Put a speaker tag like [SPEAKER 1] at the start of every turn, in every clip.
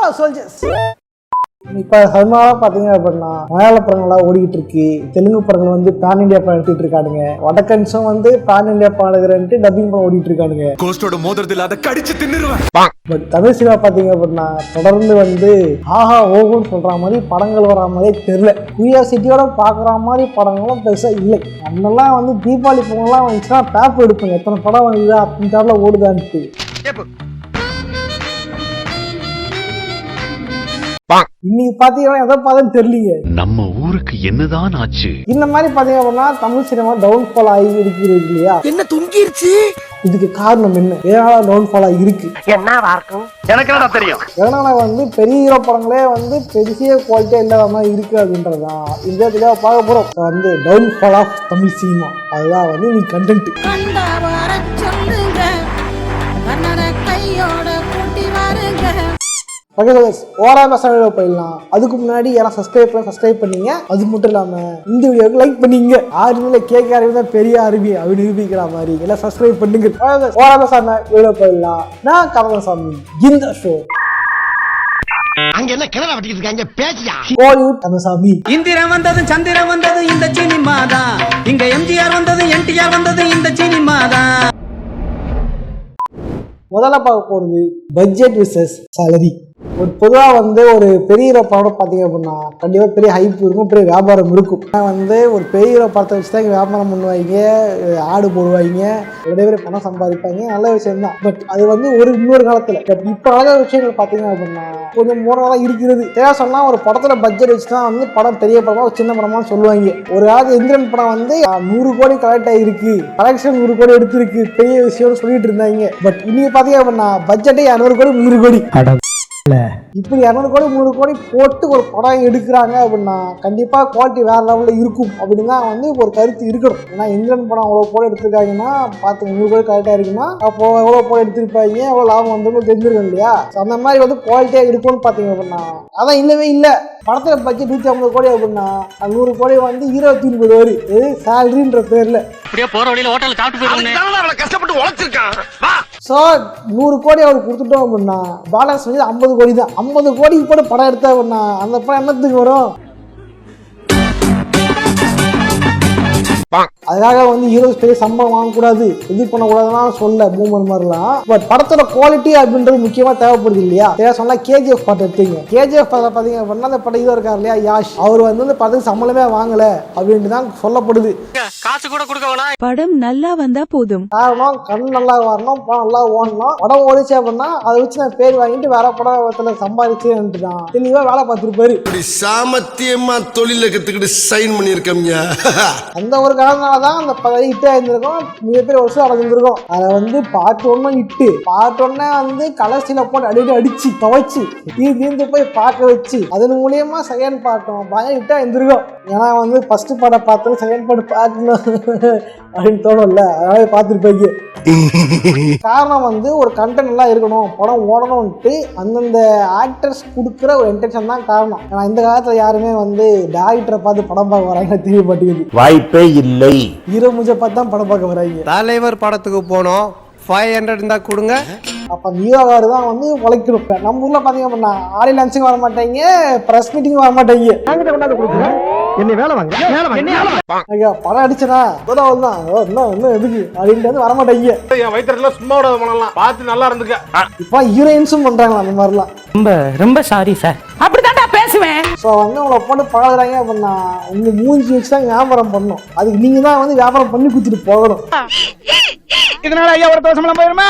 [SPEAKER 1] Follow soldiers. இப்போ சமீபமாக பார்த்தீங்க அப்படின்னா மலையாள படங்கள்லாம் ஓடிக்கிட்டு இருக்கு. தெலுங்கு படங்கள் வந்து பேன் இண்டியா படம் எடுத்துட்டு இருக்கானுங்க. வடக்கன்ஸும் வந்து பேன் இண்டியா பாடுகிறன்ட்டு டப்பிங் படம் ஓடிட்டு இருக்கானுங்க.
[SPEAKER 2] கோஸ்டோட மோதிரத்தில் அதை கடிச்சு தின்னுருவேன்.
[SPEAKER 1] பட் தமிழ் சினிமா பார்த்தீங்க அப்படின்னா தொடர்ந்து வந்து ஆஹா ஓகுன்னு சொல்ற மாதிரி படங்கள் வர மாதிரியே தெரியல. கியூரியாசிட்டியோட பார்க்குற மாதிரி படங்களும் பெருசாக இல்லை. நம்மெல்லாம் வந்து தீபாவளி பொங்கல்லாம் வந்துச்சுன்னா பேப்பர் எடுப்போங்க, எத்தனை படம் வந்துதா அத்தனை பேரில் ஓடுதான்ட்டு. இன்னைக்கு பாத்தீங்கன்னா எதை பார்த்தா தெரியலீங்க,
[SPEAKER 3] நம்ம ஊருக்கு என்னதான் ஆச்சு.
[SPEAKER 1] இந்த மாதிரி பாத்தீங்க அப்படின்னா தமிழ் சினிமா டவுன்ஃபால் ஆகி இருக்கிறது இல்லையா?
[SPEAKER 4] என்ன தொங்கிருச்சு?
[SPEAKER 1] இதுக்கு காரணம் என்ன? எதனால டவுன்ஃபால் ஆகி இருக்கு?
[SPEAKER 4] என்னவா இருக்கும் எனக்கு என்ன தெரியும்.
[SPEAKER 1] எதனால வந்து பெரிய ஹீரோ படங்களே வந்து பெரிய குவாலிட்டியா இல்லாத மாதிரி இருக்கு அப்படின்றதான் இந்த இடத்துல பார்க்க போறோம். வந்து டவுன்ஃபால் ஆஃப் தமிழ் சினிமா, அதுதான் வந்து நீ கண்டென்ட். ஓரா பேசாம போயிடலாம். அதுக்கு முன்னாடி யாரும் சப்ஸ்கிரைப் பண்ணீங்க, அது மட்டும் இல்லாம இந்த வீடியோக்கு லைக் பண்ணீங்க. ஆர்மியில கேட்க ஆர்மி தான் பெரிய ஆர்மி அப்படி நிரூபிக்கிற மாதிரி எல்லாம் சப்ஸ்கிரைப் பண்ணுங்க. ஓரா பேசாம வீடியோ போயிடலாம். நான் கமலசாமி. இந்த ஷோ
[SPEAKER 4] அங்க என்ன கிணறு வட்டிக்கிட்டு இருக்காங்க பேச்சியா?
[SPEAKER 1] கோலிவுட் கமலசாமி.
[SPEAKER 5] இந்திரன் வந்தது சந்திரன் வந்தது இந்த சினிமா தான். இங்க எம்ஜிஆர் வந்தது என்டிஆர் வந்தது இந்த சினிமா தான்.
[SPEAKER 1] முதல்ல பார்க்க போறது பட்ஜெட் விசஸ் சேலரி. ஒரு பொதுவாக வந்து ஒரு பெரிய ஹீரோ படம் பார்த்தீங்க அப்படின்னா கண்டிப்பாக பெரிய ஹைப் இருக்கும், பெரிய வியாபாரம் இருக்கும். வந்து ஒரு பெரிய ஹீரோ படத்தை வச்சு தான் வியாபாரம் பண்ணுவாங்க, ஆடு போடுவாங்க, நிறைய பேர் பணம் சம்பாதிப்பாங்க, நல்ல விஷயம் தான். பட் அது வந்து இன்னொரு காலத்தில். பட் இப்போ அழகான விஷயங்கள் பார்த்தீங்க அப்படின்னா கொஞ்சம் மூணாக இருக்கிறது. தேவை சொன்னால் ஒரு படத்தில் பட்ஜெட் வச்சு தான் வந்து படம் பெரிய படமாக ஒரு சின்ன படமாக சொல்லுவாங்க. ஒரு காலத்து எந்திரன் படம் வந்து 100 கோடி கலெக்ட் ஆகிருக்கு, கலெக்ஷன் 100 கோடி எடுத்திருக்கு, பெரிய விஷயம்னு சொல்லிட்டு இருந்தாங்க. பட் இன்னைக்கு பார்த்தீங்க அப்படின்னா பட்ஜெட்டே 200 கோடி 300 கோடி. இப்படி 200 கோடி 300 கோடி போட்டு ஒரு படம் எடுக்கிறாங்க அப்படின்னா கண்டிப்பா குவாலிட்டி வேற லெவலில் இருக்கும் அப்படின்னு தான் வந்து ஒரு கருத்து இருக்கணும். ஏன்னா இந்திரன் படம் அவ்வளோ போட எடுத்திருக்காங்கன்னா பார்த்து 100 கோடி கரெக்டாக இருக்குன்னா அப்போ எவ்வளோ போட எடுத்திருப்பாங்க, எவ்வளோ லாபம் வந்து தெரிஞ்சிருக்கும் இல்லையா? அந்த மாதிரி வந்து குவாலிட்டியாக இருக்கும்னு பார்த்தீங்க அப்படின்னா அதான் இல்லவே இல்லை. படத்தில் பட்ஜெட் 150 கோடி அப்படின்னா 100 கோடி வந்து 29 வரி சேலரின்ற பேர்ல
[SPEAKER 5] போற வழியில ஹோட்டல் சாப்பிட்டு
[SPEAKER 4] கஷ்டப்பட்டு உழைச்சிருக்கான்.
[SPEAKER 1] ஸோ 100 கோடி அவருக்கு கொடுத்துட்டோம் அப்படின்னா பேலன்ஸ் வந்து 50 கோடி தான். 50 கோடிக்கு போட்டு படம் எடுத்தா அப்படின்னா அந்த படம் என்னத்துக்கு வரும்? அதுக்காக வந்து ஹீரோஸ் பெரிய சம்பளம் வாங்கக்கூடாது, இது பண்ணக்கூடாதுன்னா சொல்ல பூமர் மாதிரிலாம். பட் படத்தோட குவாலிட்டி அப்படின்றது முக்கியமா தேவைப்படுது இல்லையா? சொன்னா கேஜிஎஃப் படம் எடுத்தீங்க. கேஜிஎஃப் படம் பார்த்தீங்க அப்படின்னா அந்த படம் இதோ இருக்காரு இல்லையா யாஷ், அவர் வந்து அந்த படத்துக்கு சம்பளமே வாங்கல அப்படின்ட்டு தான் சொல்லப்படுது.
[SPEAKER 5] காசு கூட கொடுக்க வேணாம்,
[SPEAKER 6] படம் நல்லா வந்தா போதும்.
[SPEAKER 1] காரணம் கண் நல்லா வரணும், படம் நல்லா ஓடணும். படம் ஓடிச்சு அப்படின்னா அதை வச்சு நான் பேர் வாங்கிட்டு வேற படத்துல சம்பாதிச்சுட்டு தான் தெளிவா வேலை பார்த்துருப்பாரு.
[SPEAKER 4] சாமத்தியமா தொழில கத்துக்கிட்டு சைன் பண்ணிருக்கீங்க.
[SPEAKER 1] அந்த ஒரு காரணனாலதான் அந்த ஹிட் ஆயிருந்திருக்கும், மிகப்பெரிய வருஷம் அடைஞ்சிருக்கும். அதை வந்து பார்ட் 1 ஹிட்டு, பார்ட் 1 வந்து கலர்ஸில போட்டு அடிச்சு துவைச்சு தீர்ந்து போய் பார்க்க வச்சு அதன் மூலியமா செகண்ட் பார்ட்டும் பயங்கர ஹிட்டா இருந்திருக்கும். ஏன்னா வந்து ஃபர்ஸ்ட் படம் பார்த்தோம் செகண்ட் படம் பார்க்கணும் அப்படின்னு தோணும்ல, அதனால பார்த்துருப்பாங்க. காரணம் வந்து ஒரு கண்டென்ட் நல்லா இருக்கணும், படம் ஓடணும்ட்டு அந்தந்த ஆக்டர்ஸ் கொடுக்குற ஒரு இன்டென்ஷன் தான் காரணம். ஏன்னா இந்த காலத்துல யாருமே வந்து டைரக்டரை பார்த்து படம் பார்க்க வராங்க தெரிய மாட்டேங்குது, வாய்ப்பே இல்லை. ஹீரோ மூஞ்ச பார்த்து தான் படம் பார்க்க வராங்க.
[SPEAKER 7] தலைவர் படத்துக்கு போனோம் 500 இருந்தா கொடுங்க.
[SPEAKER 1] அப்ப ஹீரோவாரு தான் வந்து உழைக்கணும். நம்ம ஊர்ல பாத்தீங்க அப்படின்னா ஆடியோ லான்ச்சிங் வர மாட்டாங்க, பிரஸ் மீட்டிங் வர மாட்டாங்க. என்ன வேலை வாங்க படம் அடிச்சனா தான் இன்னும் எதுக்கு அப்படின்னு வர மாட்டாங்க.
[SPEAKER 8] என் வயிற்றுல சும்மா விட பண்ணலாம், பார்த்து நல்லா இருந்துக்க.
[SPEAKER 1] இப்ப ஹீரோயின்ஸும் பண்றாங்களா அந்த மாதிரிலாம்.
[SPEAKER 5] ரொம்ப சாரி சார், அப்படித்தான்டா பேசுவேன்.
[SPEAKER 1] ஸோ வந்து உங்களை போட்டு பழகுறாங்க அப்படின்னா உங்க மூஞ்சி வச்சு தான் வியாபாரம் பண்ணணும். அதுக்கு நீங்க தான் வந்து வியாபாரம் பண்ணி கொடுத்துட்டு போகணும்.
[SPEAKER 8] இதனால ஐயா ஒரு தோசம் போயிருமா?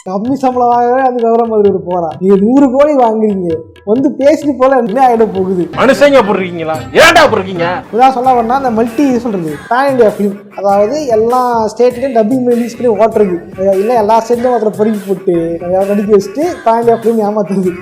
[SPEAKER 1] கம்மி சம்பளம் வாங்கவே அந்த விவரம் மாதிரி போறா. நீங்க 100 கோடி வாங்குறீங்க வந்து பேசிட்டு போல என்ன ஆகிட போகுது?
[SPEAKER 8] மனுஷங்க போடுறீங்களா? ஏன்டா போடுறீங்க?
[SPEAKER 1] இதான் சொல்ல வேணா அந்த மல்டி சொல்றது பேன் இண்டியா ஃபிலிம், அதாவது எல்லா ஸ்டேட்லயும் டப்பிங் ரிலீஸ் பண்ணி ஓட்டுறது, இல்லை எல்லா ஸ்டேட்லயும் ஒருத்தர் பொறுக்கி போட்டு நடிக்க வச்சுட்டு பேன் இண்டியா ஃபிலிம் ஏமாத்துறது.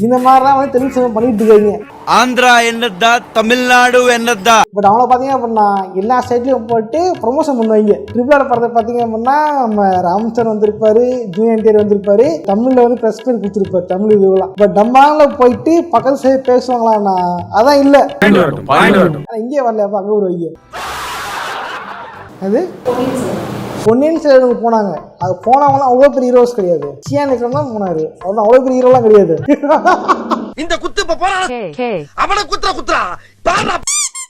[SPEAKER 1] இந்த மாதிரிலாம் வந்து தெலுங்கு சினிமா பண்ணிட்டு இருக்காங்க.
[SPEAKER 7] ஆந்திரா என்னதா, தமிழ்நாடு என்னதா.
[SPEAKER 1] பட் அவங்கள பார்த்தீங்க அப்படின்னா எல்லா ஸ்டேட்லையும் போட்டு ப்ரொமோஷன் பண்ணுவாங்க. ட்ரிபிள் படத்தை பார்த்தீங்க அப்படின்னா நம்ம ராம்சர் வந்திருப்பாரு, ஜூனியர் என்டிஆர் வந்திருப்பாரு, தமிழ்ல வந்து பிரஸ் பேர் கொடுத்துருப்பாரு தமிழ் இதுவெல்லாம். பட் நம்ம போயிட்டு பக்கத்து சைடு பேசுவாங்களான்னா அதான் இல்ல, இங்கே வரலையாப்பா அங்கே வருவாங்க. அது பொன்னியின் செல்வனுக்கு போனாங்க. அது போனவங்களாம் அவ்வளோ பெரிய ஹீரோஸ் கிடையாது. சியான் விக்ரம் தான் போனாரு. அவர் அவ்வளோ பெரிய ஹீரோலாம் கிடையாது.
[SPEAKER 4] இந்த குத்து இப்ப போறான் அவனை குத்துறா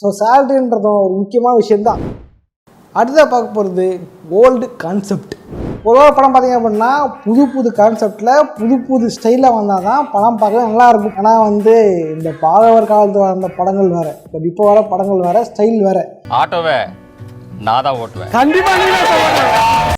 [SPEAKER 1] ஸோ சேலரின்றதும் ஒரு முக்கியமான விஷயம்தான். அடுத்ததாக பார்க்க போகிறது ஓல்டு கான்செப்ட். பொதுவாக படம் பார்த்தீங்க அப்படின்னா புது கான்செப்டில் புது ஸ்டைலில் வந்தால் தான் படம் பார்க்க நல்லாயிருக்கும். ஆனால் வந்து இந்த பாகவர் காலத்தில் வந்த படங்கள் வேறு, பட் இப்போ வர படங்கள் வேறு, ஸ்டைல் வேறு.
[SPEAKER 9] ஆட்டோவே நான் தான் ஓட்டுவேன்.
[SPEAKER 1] கண்டிப்பாக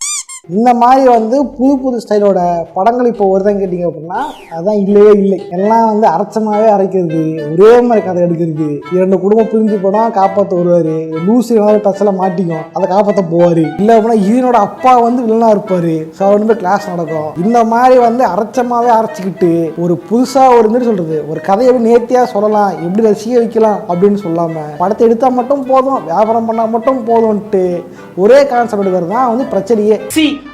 [SPEAKER 1] இந்த மாதிரி வந்து புது ஸ்டைலோட படங்கள் இப்போ வருதான்னு கேட்டிங்க அப்படின்னா அதுதான் இல்லவே இல்லை. எல்லாம் வந்து அரைச்சமாகவே அரைக்கிறது, ஒரே மாதிரி கதை எடுக்கிறது. 2 குடும்பம் பிரிஞ்சு போனால் காப்பாற்ற வருவார், லூசி ஏதாவது டச்சில் மாட்டிக்கும், அதை காப்பாற்ற போவார். இல்லை அப்படின்னா இதனோட அப்பா வந்து வில்லனாக இருப்பார், ஸோ அவர் வந்து கிளாஸ் நடக்கும். இந்த மாதிரி வந்து அரைச்சமாகவே அரைச்சிக்கிட்டு ஒரு புதுசாக ஒரு மாதிரி சொல்கிறது, ஒரு கதையை எப்படி நேர்த்தியாக சொல்லலாம், எப்படி ரசிக்க வைக்கலாம் அப்படின்னு சொல்லாமல் படத்தை எடுத்தால் மட்டும் போதும், வியாபாரம் பண்ணால் மட்டும் போதும்ன்ட்டு ஒரே கான்செப்ட் எடுக்கிறது தான் வந்து பிரச்சனையே.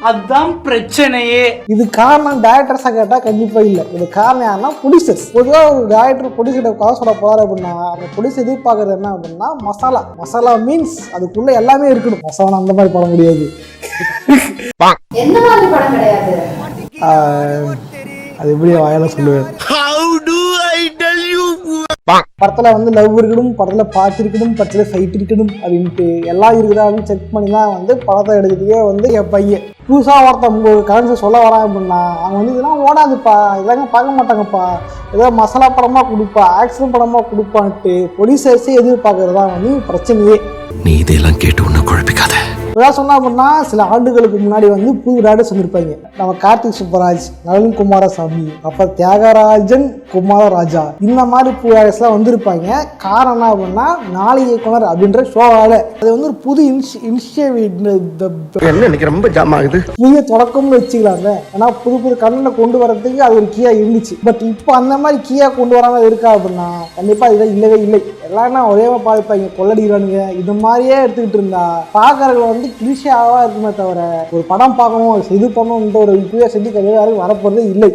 [SPEAKER 5] அதுதான் பிரச்சனையே.
[SPEAKER 1] இது காரணம் டைரக்டர்ஸா கேட்டா கண்டிப்பா இல்ல. இது காரணம் யாருன்னா ப்ரொடியூசர்ஸ். பொதுவாக ஒரு டைரக்டர் ப்ரொடியூசர் காசு சொல்ல போறாரு அப்படின்னா அந்த ப்ரொடியூசர் எதிர்பார்க்கறது என்ன அப்படின்னா மசாலா மீன்ஸ் அதுக்குள்ள எல்லாமே இருக்கணும். மசாலா அந்த மாதிரி படம் முடியாது. அது எப்படி வாயால சொல்லுவேன். படத்துல வந்து லவ் இருக்கணும், படத்துல பாட்டு இருக்கணும், படத்துல ஃபைட் இருக்கணும் அப்படின்ட்டு எல்லாம் இருக்குதா அப்படின்னு செக் பண்ணி தான் வந்து படத்தை எடுக்கிறதுக்கே வந்து என் பையன் புதுசாக ஒருத்தவங்க கான்செப்ட் சொல்ல வராங்க அப்படின்னா அவங்க வந்து இதெல்லாம் ஓடாதுப்பா, இதெல்லாம் பார்க்க மாட்டாங்கப்பா, ஏதோ மசாலா படமாக கொடுப்பா, ஆக்ஷன் படமாக கொடுப்பான்ட்டு ப்ரொடியூசர்ஸே எதிர்பார்க்கறது தான் வந்து பிரச்சனையே.
[SPEAKER 2] நீ இதெல்லாம் கேட்டு ஒன்றும் குழப்பிக்காத.
[SPEAKER 1] ஏதாவது சொன்னா அப்படின்னா சில ஆண்டுகளுக்கு முன்னாடி வந்து புது டேரக்டர்ஸ் வந்திருப்பாங்க. நம்ம கார்த்திக் சுப்பராஜ், நளின் குமாரசாமி, அப்புறம் தியாகராஜன் குமாரராஜா, இந்த மாதிரி புது டேரக்டர்ஸ்லாம் வந்திருப்பாங்க. காரணம் அப்படின்னா நாளை இயக்குனர் அப்படின்ற ஷோவால அது வந்து ஒரு புது
[SPEAKER 4] ரொம்ப ஜாம் ஆகுது,
[SPEAKER 1] புதிய தொடக்கம்னு வச்சுக்கலாங்க. ஏன்னா புது கண்ணனை கொண்டு வரதுக்கு அது ஒரு கீயா இருந்துச்சு. பட் இப்போ அந்த மாதிரி கீயா கொண்டு வராம இருக்கா அப்படின்னா கண்டிப்பா இதெல்லாம் இல்லவே இல்லை. எல்லாம் ஒரே மாதிரி பார்ப்பாங்க, கொள்ளடிக்கிறானுங்க. இது மாதிரியே எடுத்துக்கிட்டு இருந்தா பார்க்கறவங்க வந்து கிளிஷேவா இருக்குமே தவிர ஒரு படம் பார்க்கணும், இது பண்ணணும்ன்ற ஒரு கியூரியாசிட்டி யாரும் வரப்போறதே இல்லை.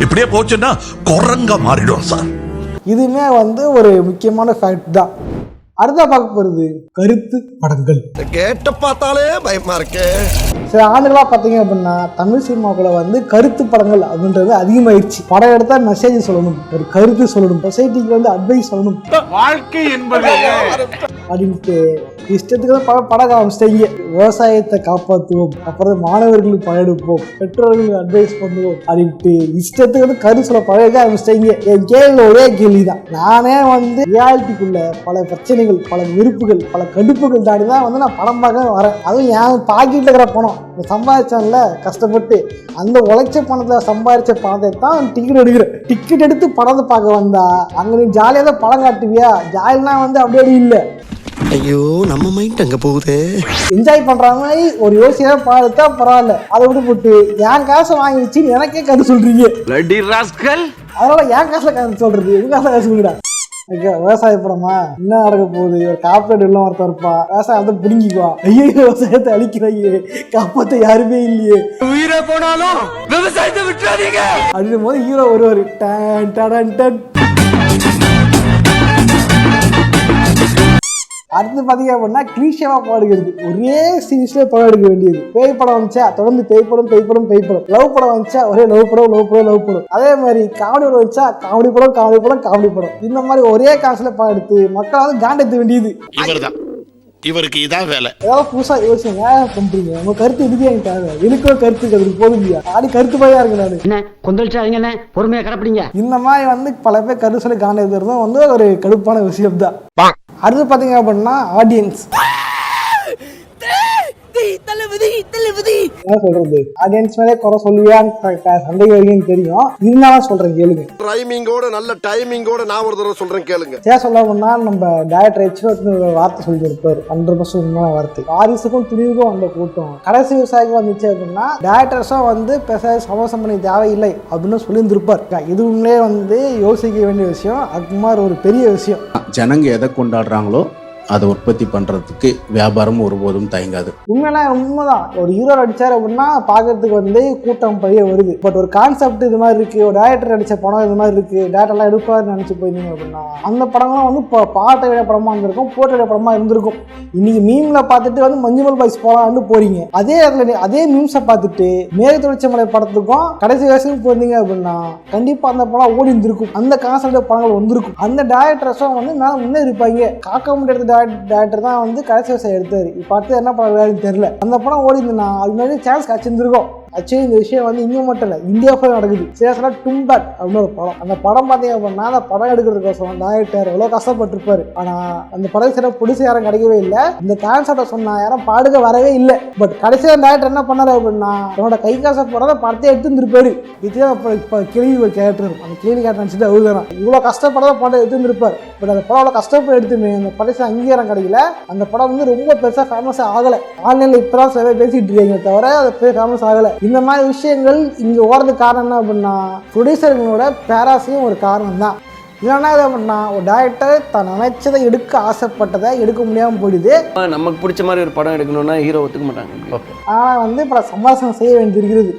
[SPEAKER 2] இப்படியே போச்சுன்னா குரங்கா மாறிடும் சார்.
[SPEAKER 1] இதுவுமே வந்து ஒரு முக்கியமான ஃபேக்ட் தான். அடுத்த பார்க்க போறது கருத்து படங்கள்.
[SPEAKER 4] கேட்ட பார்த்தாலே பயமா இருக்கு.
[SPEAKER 1] சில ஆண்டுகளாக பார்த்தீங்க அப்படின்னா தமிழ் சினிமாக்குள்ள வந்து கருத்து படங்கள் அப்படின்றது அதிகமாயிடுச்சு. படம் எடுத்தா மெசேஜ் சொல்லணும், ஒரு கருத்து சொல்லணும், சொசைட்டிக்கு வந்து அட்வைஸ் சொல்லணும்,
[SPEAKER 8] வாழ்க்கை என்பது
[SPEAKER 1] அப்படின்ட்டு இஷ்டத்துக்கு தான் படம் ஆரம்பிச்சிட்டாங்க. விவசாயத்தை காப்பாற்றுவோம், அப்புறம் மாணவர்களுக்கு படம் எடுப்போம், பெற்றோர்களுக்கு அட்வைஸ் பண்ணுவோம் அப்படின்ட்டு இஷ்டத்துக்கு வந்து கருத்து சொல்ல பழக ஆரம்பிச்சிட்டாங்க. என் கேள்வி ஒரே கேள்விதான். நானே வந்து ரியாலிட்டிக்குள்ள பல பிரச்சனைகள், பல விருப்புகள், பல கடுப்புகள் தாண்டி தான் வந்து நான் படம் பார்க்க வரேன். அதுவும் என் பாக்கெட்டில் இருக்கிற பணம் சம்பாதிச்சான்ல கஷ்டப்பட்டு அந்த உழைச்ச பணத்தை சம்பாதிச்ச பணத்தை தான் டிக்கெட் எடுக்கிறேன். டிக்கெட் எடுத்து படத்தை பார்க்க வந்தா அங்க நீ ஜாலியாக தான் படம் காட்டுவியா? ஜாலினா வந்து அப்படியே இல்லை.
[SPEAKER 4] ஐயோ நம்ம மைண்ட் அங்க போகுது.
[SPEAKER 1] என்ஜாய் பண்ற மாதிரி ஒரு யோசியா பார்த்தா பரவாயில்ல, அதை விட்டு போட்டு என் காசை வாங்கி வச்சு எனக்கே கருத்து சொல்றீங்க. அதனால என் காசுல கருத்து சொல்றது, எங்க காசுல காசு கொடுக்குறா. விவசாய படமா என்ன நடக்க போகுது? ஒரு காப்பீடு எல்லாம் ஒருத்தர் இருப்பா, விவசாயத்தை பிடிங்கிக்குவா. ஐயோ விவசாயத்தை அழிக்கிறாங்க, காப்பாத்த யாருமே இல்லையே,
[SPEAKER 4] உயிரை போனாலும் விவசாயத்தை விட்டுறாதீங்க
[SPEAKER 1] அப்படின் போது ஹீரோ வருவாரு. அடுத்து பார்த்தீங்க அப்படின்னா கிளீஷேவா பாடுகிறது. ஒரே சீரீஸ்லேயே படம் எடுக்க வேண்டியது. பேய் படம் வந்துச்சா தொடர்ந்து பேய் படம். லவ் படம் வந்துச்சா ஒரே லவ் படம். அதே மாதிரி காமெடி படம் வந்துச்சா காமெடி படம். இந்த மாதிரி ஒரே காசுல படம் எடுத்து மக்களை வந்து காண்டெடுத்த வேண்டியது.
[SPEAKER 4] இவருக்கு இதான் வேலை.
[SPEAKER 1] ஏதாவது புதுசா யோசிங்க பண்றீங்க. உங்க கருத்து இதுக்கே எனக்கு தேவை. எனக்கும் கருத்து அதுக்கு போதுமையா? ஆடி கருத்து போயா இருக்கு. நானு
[SPEAKER 5] என்ன கொந்தளிச்சாங்க, பொறுமையா கடப்பிடிங்க.
[SPEAKER 1] இந்த மாதிரி வந்து பல பேர் கருத்து சொல்லி காண்டெடுத்துறதும் வந்து ஒரு கடுப்பான விஷயம் தான். அடுத்து பார்த்தீங்க அப்படின்னா ஆடியன்ஸ். என்ன சொல்றது, ஆடியன்ஸ் மேலே குறை சொல்லுவியான்னு சந்தேகம் தெரியும். இருந்தாலும் சொல்றேன் கேளுங்க.
[SPEAKER 4] டைமிங்கோட நல்ல டைமிங்கோட நான் ஒரு தடவை சொல்றேன் கேளுங்க.
[SPEAKER 1] சொல்லணும்னா நம்ம டைரக்டர் ஒரு வார்த்தை சொல்லி இருப்பாரு, 100% உண்மையான வார்த்தை. வாரிசுக்கும் துணிவுக்கும் வந்த கூட்டம் கடைசி விவசாயிக்கு வந்துச்சு அப்படின்னா டைரக்டர்ஸும் வந்து பெருசாக சமோசம் பண்ணி தேவையில்லை அப்படின்னு சொல்லியிருந்திருப்பார். இது உண்மையிலே வந்து யோசிக்க வேண்டிய விஷயம். அதுக்குமார் ஒரு பெரிய விஷயம்.
[SPEAKER 10] ஜனங்க எதை கொண்டாடுறாங்களோ அதை உற்பத்தி பண்ணுறதுக்கு வியாபாரம் ஒருபோதும் தயங்காது.
[SPEAKER 1] உண்மைதான். ஒரு ஹீரோ நடிச்சார் அப்படின்னா பார்க்கறதுக்கு வந்து கூட்டம் பழைய வருது. பட் ஒரு கான்செப்ட் இது மாதிரி இருக்குது, ஒரு டேரக்டர் நடித்த படம் இது மாதிரி இருக்குது, டேரக்டர்லாம் எடுப்பாருன்னு நினச்சி போயிருந்தீங்க அப்படின்னா அந்த படங்கள்லாம் வந்து இப்போ பாட்டை விட படமாக இருந்திருக்கும், போட்டோ விட படமாக இருந்திருக்கும். இன்றைக்கி மீமில் பார்த்துட்டு வந்து மஞ்சுமல் பாய்ஸ் போகலான்னு போகிறீங்க. அதே இடத்துல அதே மீம்ஸை பார்த்துட்டு மேகத்தொழிற்சமலை படத்துக்கும் கடைசி வயசுக்கு போயிருந்தீங்க அப்படின்னா கண்டிப்பாக அந்த படம் ஓடி இருந்திருக்கும். அந்த கான்செப்ட் படங்கள் வந்திருக்கும். அந்த டேரக்டர்ஸும் வந்து மேலே முன்னே இருப்பாங்க. காக்க முடியாத டேரக்டர் தான் வந்து கடைசி வயசை எடுத்தாரு. இப்போ அடுத்து என்ன படம் வேறுன்னு தெரியல. அந்த படம் ஓடி இருந்ததுன்னா அது மாதிரி சான்ஸ் கிடச்சிருந்துருக்கும். ஆக்சுவலி இந்த விஷயம் வந்து இங்கே மட்டும் இல்லை, இந்தியா ஃபுல்லாக நடக்குது. சீரியஸாக டும்பேட் அப்படின்னு ஒரு படம். அந்த படம் பார்த்தீங்க அப்படின்னா அந்த படம் எடுக்கிறதுக்கோசரம் டேரக்டர் எவ்வளோ கஷ்டப்பட்டிருப்பாரு. ஆனால் அந்த படம் சில புடிச்சு யாரும் கிடைக்கவே இல்லை. இந்த கான்செப்டை சொன்னா யாரும் பாடுக வரவே இல்லை. பட் கடைசியாக டேரக்டர் என்ன பண்ணாரு அப்படின்னா அவனோட கை காசை போடாத படத்தை எடுத்துருப்பாரு. இதுதான் இப்போ கேள்வி ஒரு கேரக்டர். அந்த கேள்வி கேரக்டர் நினச்சிட்டு அவரு தானே இவ்வளோ கஷ்டப்படாத படம் எடுத்துருப்பார். பட் அந்த படம் அவ்வளோ கஷ்டப்பட்டு எடுத்துமே அந்த படத்தை அங்கீகாரம் கிடைக்கல. அந்த படம் வந்து ரொம்ப பெருசாக ஃபேமஸாக ஆகலை. ஆன்லைனில் இப்போ தான் சில பேசிட்டு இருக்கீங்க தவிர அது ஃபேமஸ் ஆகலை. இந்த மாதிரி விஷயங்கள் இங்கே ஓடுறதுக்கு காரணம் என்ன அப்படின்னா ப்ரொடியூசர்களோட பேராசையும் ஒரு காரணம் தான். இல்லைன்னா இதை அப்படின்னா ஒரு டேரக்டர் தான் நினைச்சதை எடுக்க ஆசைப்பட்டதை எடுக்க முடியாமல் போயிடுது.
[SPEAKER 7] நமக்கு பிடிச்ச மாதிரி ஒரு படம் எடுக்கணும்னா ஹீரோ ஒத்துக்க மாட்டாங்க.
[SPEAKER 1] ஆனால் வந்து இப்போ சம்பாஷணம் செய்ய வேண்டியிருக்கிறது.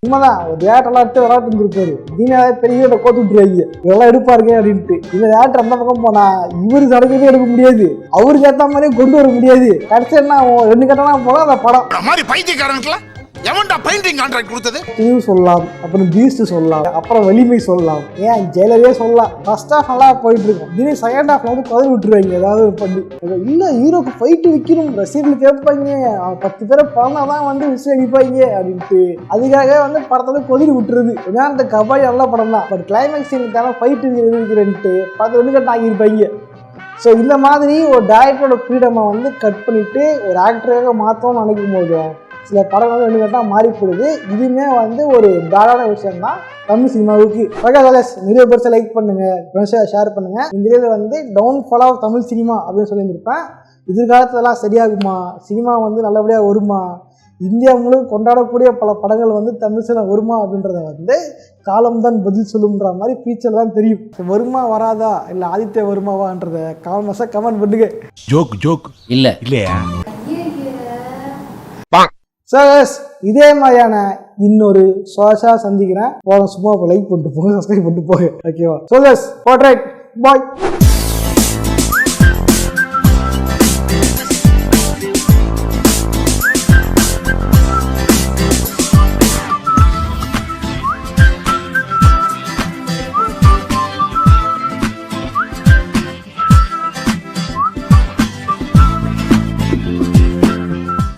[SPEAKER 1] உண்மைதான். ஒரு டேரக்டர்லாம் எடுத்து விளையாட்டு இருந்திருப்பாரு. தீனாவே பெரிய கோத்து விட்டுருவாங்க இதெல்லாம் எடுப்பாருங்க அப்படின்ட்டு. இந்த டேரக்டர் அந்த பக்கம் போனா இவரு நடக்கவே எடுக்க முடியாது, அவருக்கு ஏற்ற மாதிரியே கொண்டு வர முடியாது. கடைசி என்ன 2 கட்டணம் போல அந்த படம்
[SPEAKER 2] மாதிரி பைத்தியக்காரனுக்குலாம் எவன்டா பெயிண்டிங் கான்ட்ராக்ட் கொடுத்தது?
[SPEAKER 1] டிவி சொல்லலாம், அப்புறம் பீஸ்ட் சொல்லலாம், அப்புறம் வலிமை சொல்லலாம், ஏன் ஜெயிலரே சொல்லலாம். ஃபர்ஸ்ட் ஹாஃப் நல்லா போயிட்டு இருக்கும். திடீர்னு செகண்ட் ஹாஃப்ல வந்து கதறி விட்டுருவாங்க ஏதாவது பண்ணி. இல்லை ஹீரோக்கு ஃபைட்டு விற்கணும், ரசிகர்கள் கேட்பாங்க, 10 பேரை பழந்தான் வந்து விஷயம் அடிப்பாங்க அப்படின்ட்டு அதுக்காக வந்து படத்தை கொதிரி விட்டுருது. ஏன்னா அந்த கபாடி நல்ல படம் தான். பட் கிளைமேக்ஸ் சீனுக்கான ஃபைட்டு இருக்கிறேன்ட்டு படத்தை 2 கட்டம் ஆகியிருப்பாங்க. ஸோ இந்த மாதிரி ஒரு டேரக்டரோட ஃப்ரீடமை வந்து கட் பண்ணிவிட்டு ஒரு ஆக்டராக மாற்றணும்னு நினைக்கும் போது சில படம் வந்து 2 கட்டம் மாறி போடுது. இதுவுமே வந்து ஒரு பேடான விஷயம் தான் தமிழ் சினிமாவுக்கு. ஓகே காலேஜ் நிறைய பேர் லைக் பண்ணுங்கள், ஃப்ரெண்ட்ஸாக ஷேர் பண்ணுங்கள். இந்த இதில் வந்து டவுன்ஃபால் ஆஃப் தமிழ் சினிமா அப்படின்னு சொல்லியிருந்திருப்பேன். எதிர்காலத்துலலாம் சரியாகுமா, சினிமா வந்து நல்லபடியாக வருமா, இந்தியா முழுவதும் கொண்டாடக்கூடிய பல படங்கள் வந்து தமிழ் சினிமா வருமா அப்படின்றத வந்து காலம்தான் பதில் சொல்லுன்ற மாதிரி ஃபீச்சர் தான் தெரியும். வருமா வராதா இல்லை ஆதித்யா வருமாவான்றத காலமாசா கமெண்ட் பண்ணுங்க.
[SPEAKER 2] ஜோக் இல்ல இல்லையா?
[SPEAKER 1] சார் இதே மாதிரியான இன்னொரு சோஷா சந்திக்கிறேன். சும்மா லைக் பண்ணிட்டு போங்க, சப்ஸ்கிரைப் பண்ணிட்டு போங்க. ஓகேவா? ஸோ போட்ரைட் பாய்.